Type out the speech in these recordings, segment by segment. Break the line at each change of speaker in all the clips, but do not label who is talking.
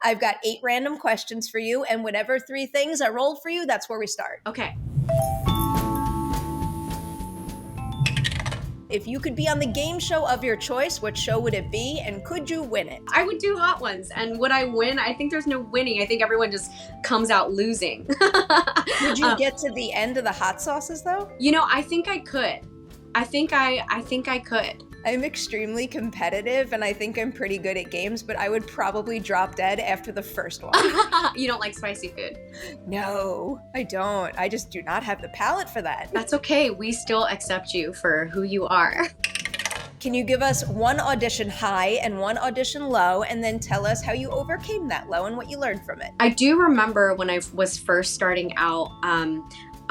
I've got 8 random questions for you, and whatever 3 things I roll for you, that's where we start.
Okay.
If you could be on the game show of your choice, what show would it be, and could you win it?
I would do Hot Ones. And would I win? I think there's no winning. I think everyone just comes out losing.
Would you get to the end of the hot sauces, though?
You know, I think I could. I think I could.
I'm extremely competitive, and I think I'm pretty good at games, but I would probably drop dead after the first one.
You don't like spicy food?
No, I don't. I just do not have the palate for that.
That's okay. We still accept you for who you are.
Can you give us 1 audition high and 1 audition low, and then tell us how you overcame that low and what you learned from it?
I do remember when I was first starting out,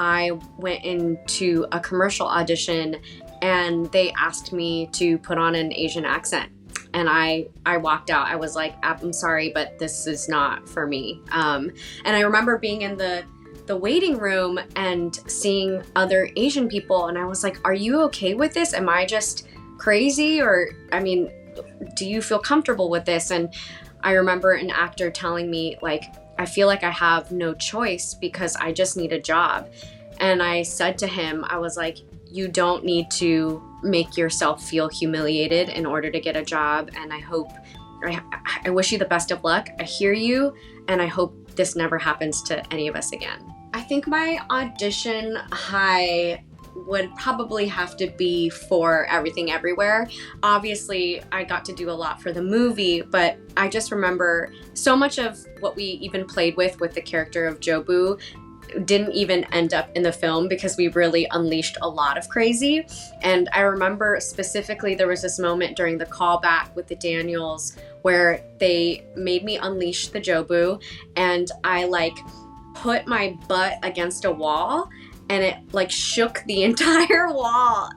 I went into a commercial audition and they asked me to put on an Asian accent. And I walked out. I was like, I'm sorry, but this is not for me. And I remember being in the waiting room and seeing other Asian people. And I was like, are you okay with this? Am I just crazy? Or, I mean, do you feel comfortable with this? And I remember an actor telling me, like, I feel like I have no choice because I just need a job. And I said to him, I was like, you don't need to make yourself feel humiliated in order to get a job. And I wish you the best of luck. I hear you, and I hope this never happens to any of us again. I think my audition high would probably have to be for Everything Everywhere. Obviously, I got to do a lot for the movie, but I just remember so much of what we even played with the character of Jobu didn't even end up in the film because we really unleashed a lot of crazy. And I remember specifically there was this moment during the callback with the Daniels where they made me unleash the Jobu, and I like put my butt against a wall and it like shook the entire wall.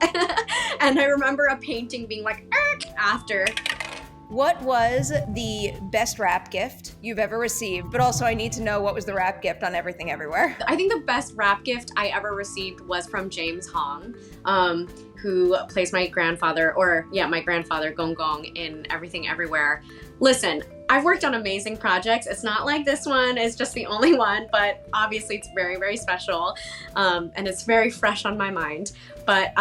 And I remember a painting being like, "Ark!" after.
What was the best rap gift you've ever received? But also I need to know, what was the rap gift on Everything Everywhere?
I think the best rap gift I ever received was from James Hong, who plays my grandfather Gong Gong in Everything Everywhere. Listen, I've worked on amazing projects. It's not like this one is just the only one, but obviously it's very, very special, and it's very fresh on my mind. But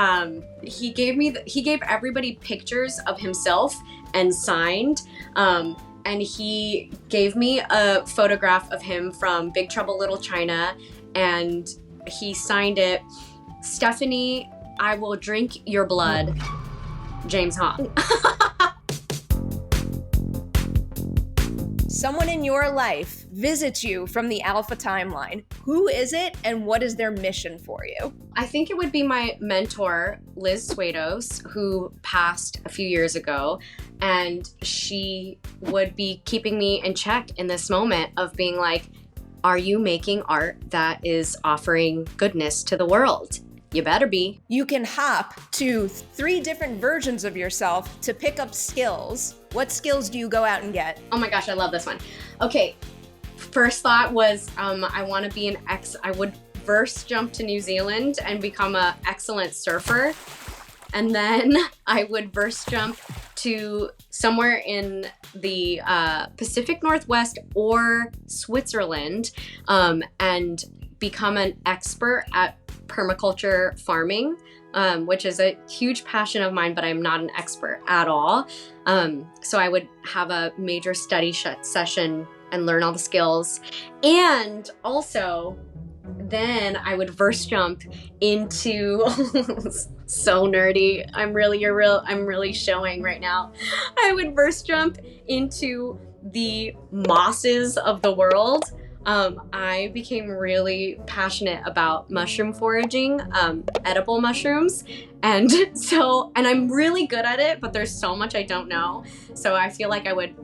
he gave everybody pictures of himself and signed, and he gave me a photograph of him from Big Trouble Little China, and he signed it, "Stephanie, I will drink your blood, James Hong."
Someone in your life visits you from the Alpha timeline. Who is it, and what is their mission for you?
I think it would be my mentor, Liz Swados, who passed a few years ago. And she would be keeping me in check in this moment of being like, are you making art that is offering goodness to the world? You better be.
You can hop to 3 different versions of yourself to pick up skills. What skills do you go out and get?
Oh my gosh, I love this one. Okay, first thought was I want to be I would first jump to New Zealand and become an excellent surfer. And then I would verse jump to somewhere in the Pacific Northwest or Switzerland, and become an expert at permaculture farming, which is a huge passion of mine, but I'm not an expert at all. So I would have a major study session and learn all the skills. And also, then I would verse jump into so nerdy. I'm really showing right now. I would verse jump into the mosses of the world. I became really passionate about mushroom foraging, edible mushrooms. And I'm really good at it, but there's so much I don't know. So I feel like I would,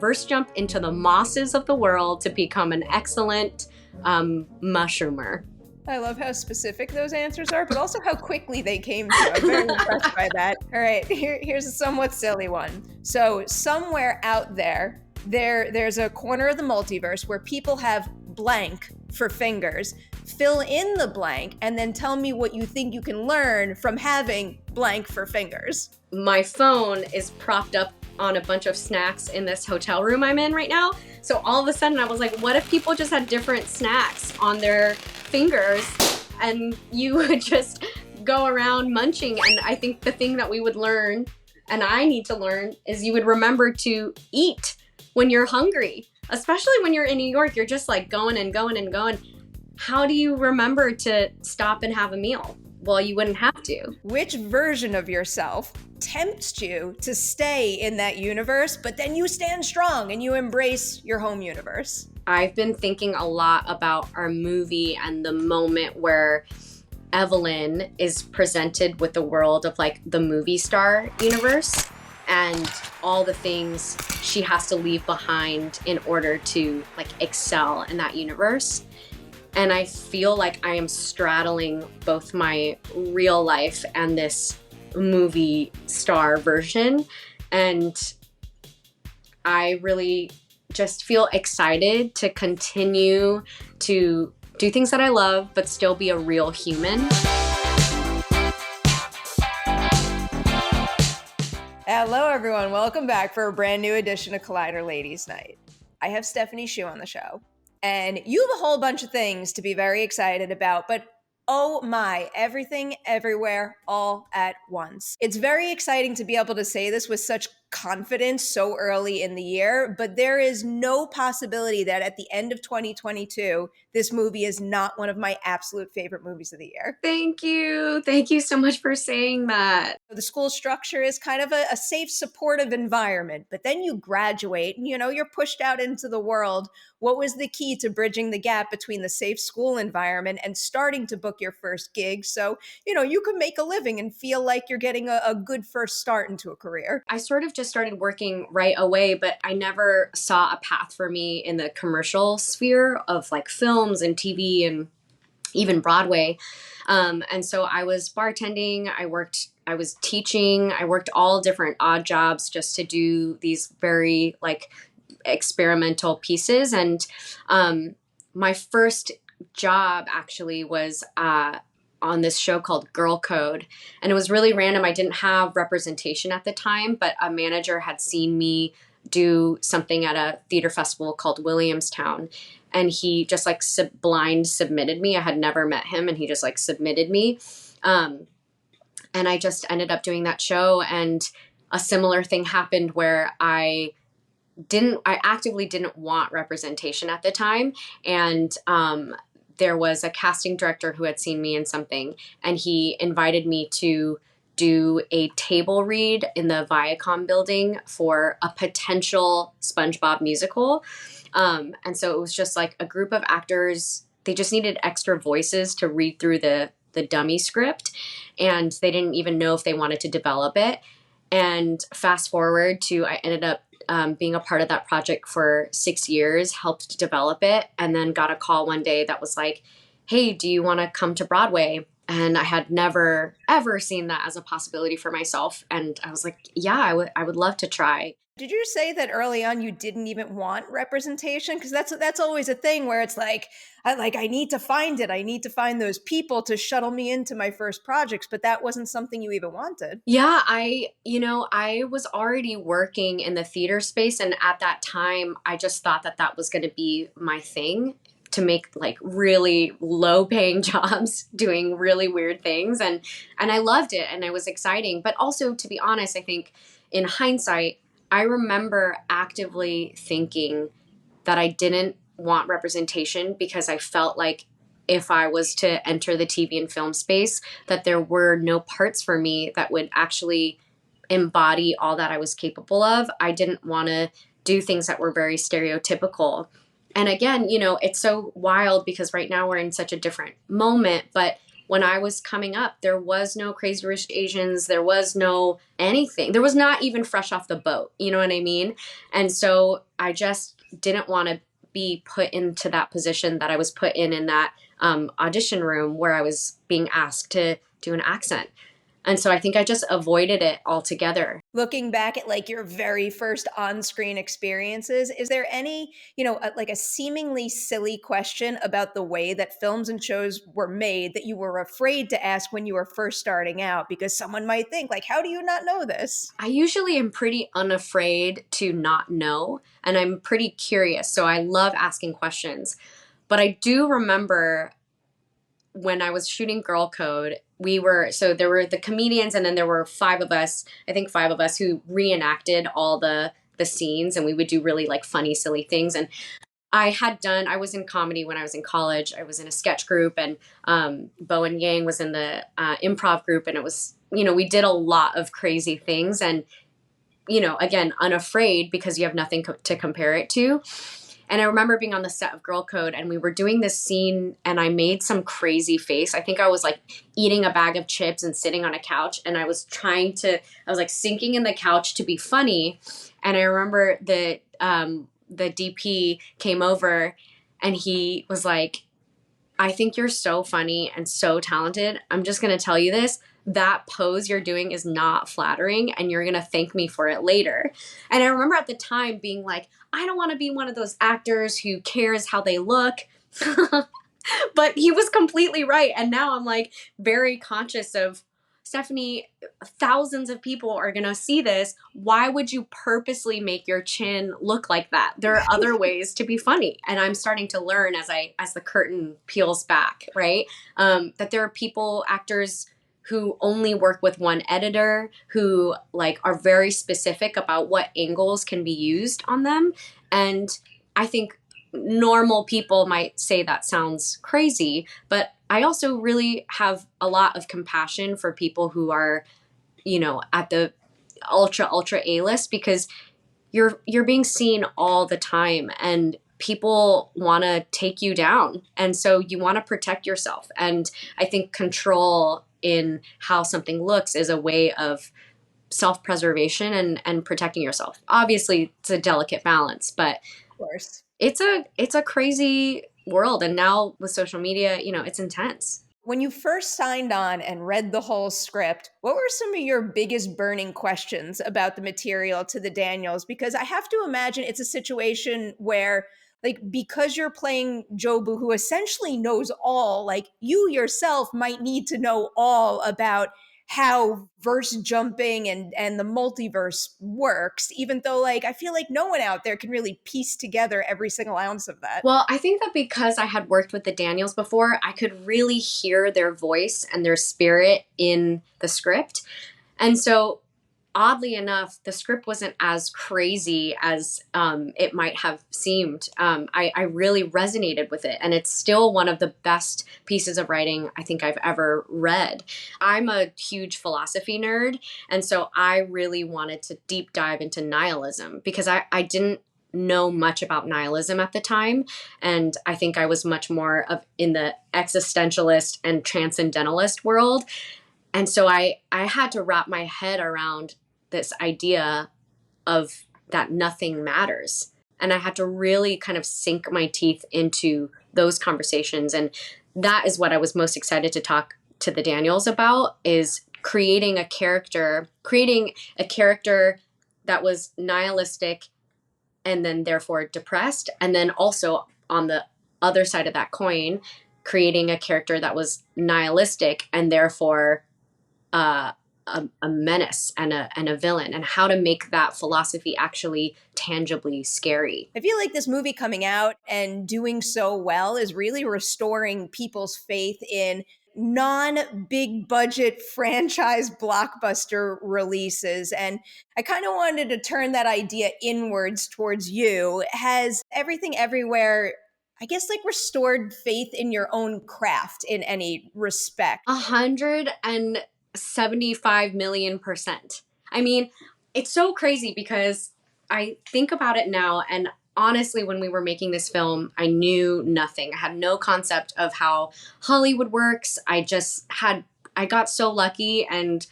verse jump into the mosses of the world to become an excellent mushroomer.
I love how specific those answers are, but also how quickly they came to. I'm very impressed by that. All right, here's a somewhat silly one. So somewhere out there's a corner of the multiverse where people have blank for fingers. Fill in the blank and then tell me what you think you can learn from having blank for fingers.
My phone is propped up on a bunch of snacks in this hotel room I'm in right now. So all of a sudden I was like, what if people just had different snacks on their fingers and you would just go around munching? And I think the thing that we would learn, and I need to learn, is you would remember to eat when you're hungry, especially when you're in New York. You're just like going and going and going. How do you remember to stop and have a meal? Well, you wouldn't have to.
Which version of yourself tempts you to stay in that universe, but then you stand strong and you embrace your home universe?
I've been thinking a lot about our movie and the moment where Evelyn is presented with the world of like the movie star universe and all the things she has to leave behind in order to like excel in that universe. And I feel like I am straddling both my real life and this movie star version. And I really just feel excited to continue to do things that I love, but still be a real human.
Hello, everyone. Welcome back for a brand new edition of Collider Ladies Night. I have Stephanie Hsu on the show. And you have a whole bunch of things to be very excited about, but oh my, everything, everywhere, all at once. It's very exciting to be able to say this with such confidence so early in the year, but there is no possibility that at the end of 2022, this movie is not one of my absolute favorite movies of the year.
Thank you. Thank you so much for saying that.
The school structure is kind of a safe, supportive environment, but then you graduate and, you're pushed out into the world. What was the key to bridging the gap between the safe school environment and starting to book your first gig so, you can make a living and feel like you're getting a good first start into a career?
I sort of just started working right away, but I never saw a path for me in the commercial sphere of like films and TV and even Broadway. And so I was bartending, I was teaching, I worked all different odd jobs just to do these very like experimental pieces. And my first job actually was on this show called Girl Code. And it was really random. I didn't have representation at the time, but a manager had seen me do something at a theater festival called Williamstown. And he just like blind submitted me. I had never met him and he just like submitted me. And I just ended up doing that show. And a similar thing happened where I actively didn't want representation at the time. And there was a casting director who had seen me in something, and he invited me to do a table read in the Viacom building for a potential SpongeBob musical. And so it was just like a group of actors. They just needed extra voices to read through the dummy script, and they didn't even know if they wanted to develop it. And fast forward to, I ended up being a part of that project for 6 years, helped develop it, and then got a call one day that was like, hey, do you want to come to Broadway? And I had never, ever seen that as a possibility for myself. And I was like, yeah, I would love to try.
Did you say that early on you didn't even want representation? Because that's always a thing where it's like, I need to find it. I need to find those people to shuttle me into my first projects. But that wasn't something you even wanted.
Yeah, I was already working in the theater space. And at that time, I just thought that was going to be my thing, to make like really low paying jobs doing really weird things. And I loved it and it was exciting. But also, to be honest, I think in hindsight, I remember actively thinking that I didn't want representation because I felt like if I was to enter the TV and film space, that there were no parts for me that would actually embody all that I was capable of. I didn't want to do things that were very stereotypical. And again, it's so wild because right now we're in such a different moment, but when I was coming up, there was no Crazy Rich Asians. There was no anything. There was not even Fresh Off the Boat. You know what I mean? And so I just didn't want to be put into that position that I was put in that audition room where I was being asked to do an accent. And so I think I just avoided it altogether.
Looking back at like your very first on-screen experiences, is there any, like a seemingly silly question about the way that films and shows were made that you were afraid to ask when you were first starting out because someone might think like, how do you not know this?
I usually am pretty unafraid to not know, and I'm pretty curious. So I love asking questions. But I do remember when I was shooting Girl Code, so there were the comedians, and then there were five of us, I think five of us, who reenacted all the scenes, and we would do really like funny, silly things. And I was in comedy when I was in college. I was in a sketch group, and Bo and Yang was in the improv group, and it was, we did a lot of crazy things, and, again, unafraid because you have nothing to compare it to. And I remember being on the set of Girl Code, and we were doing this scene, and I made some crazy face. I think I was like eating a bag of chips and sitting on a couch, and I was like sinking in the couch to be funny. And I remember the DP came over, and he was like, I think you're so funny and so talented. I'm just going to tell you this. That pose you're doing is not flattering, and you're going to thank me for it later. And I remember at the time being like, I don't want to be one of those actors who cares how they look. But he was completely right. And now I'm like very conscious of, Stephanie, thousands of people are going to see this. Why would you purposely make your chin look like that? There are other ways to be funny. And I'm starting to learn as the curtain peels back, right? That there are people, actors, who only work with one editor, who like are very specific about what angles can be used on them. And I think normal people might say that sounds crazy, but I also really have a lot of compassion for people who are, at the ultra A-list, because you're being seen all the time, and people want to take you down. And so you want to protect yourself. And I think control in how something looks is a way of self-preservation and protecting yourself. Obviously, it's a delicate balance, but
Of course.
it's a crazy world. And now with social media, it's intense.
When you first signed on and read the whole script, what were some of your biggest burning questions about the material to the Daniels? Because I have to imagine it's a situation where, like, because you're playing Jobu, who essentially knows all, like, you yourself might need to know all about how verse jumping and the multiverse works, even though, like, I feel like no one out there can really piece together every single ounce of that.
Well, I think that because I had worked with the Daniels before, I could really hear their voice and their spirit in the script. And so, oddly enough, the script wasn't as crazy as it might have seemed. I really resonated with it, and it's still one of the best pieces of writing I think I've ever read. I'm a huge philosophy nerd, and so I really wanted to deep dive into nihilism, because I didn't know much about nihilism at the time, and I think I was much more of in the existentialist and transcendentalist world. And so I had to wrap my head around this idea of that nothing matters. And I had to really kind of sink my teeth into those conversations. And that is what I was most excited to talk to the Daniels about, is creating a character that was nihilistic and then therefore depressed. And then also on the other side of that coin, creating a character that was nihilistic and therefore a menace and a villain, and how to make that philosophy actually tangibly scary.
I feel like this movie coming out and doing so well is really restoring people's faith in non-big budget franchise blockbuster releases. And I kind of wanted to turn that idea inwards towards you. Has Everything Everywhere, I guess, like, restored faith in your own craft in any respect?
175,000,000%. I mean, it's so crazy because I think about it now, and honestly, when we were making this film, I knew nothing. I had no concept of how Hollywood works. I got so lucky and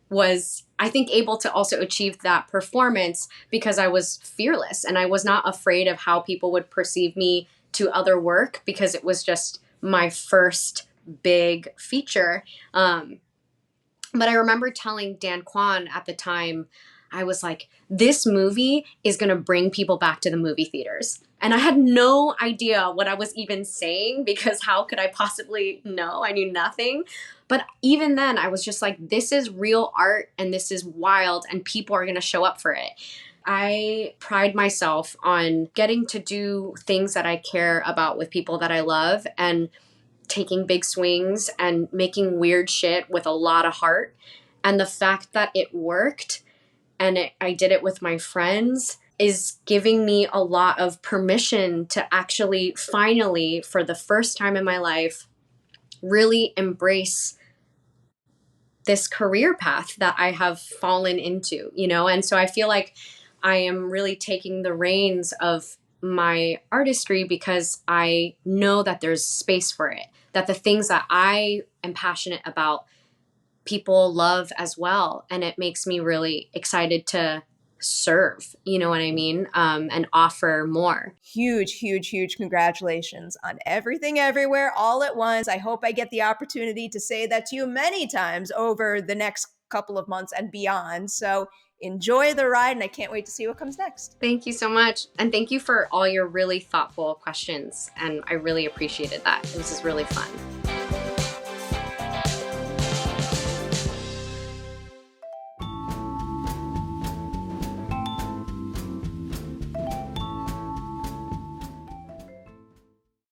was, I think, able to also achieve that performance because I was fearless, and I was not afraid of how people would perceive me to other work, because it was just my first big feature. But I remember telling Dan Kwan at the time, I was like, this movie is going to bring people back to the movie theaters. And I had no idea what I was even saying, because how could I possibly know? I knew nothing. But even then, I was just like, this is real art and this is wild and people are going to show up for it. I pride myself on getting to do things that I care about with people that I love, and taking big swings and making weird shit with a lot of heart. And the fact that it worked and I did it with my friends is giving me a lot of permission to actually finally, for the first time in my life, really embrace this career path that I have fallen into, you know? And so I feel like I am really taking the reins of my artistry because I know that there's space for it, that the things that I am passionate about, people love as well. And it makes me really excited to serve, you know what I mean? And offer more.
Huge, huge, huge congratulations on everything everywhere all at once. I hope I get the opportunity to say that to you many times over the next couple of months and beyond. So enjoy the ride, and I can't wait to see what comes next.
Thank you so much. And thank you for all your really thoughtful questions. And I really appreciated that. This is really fun.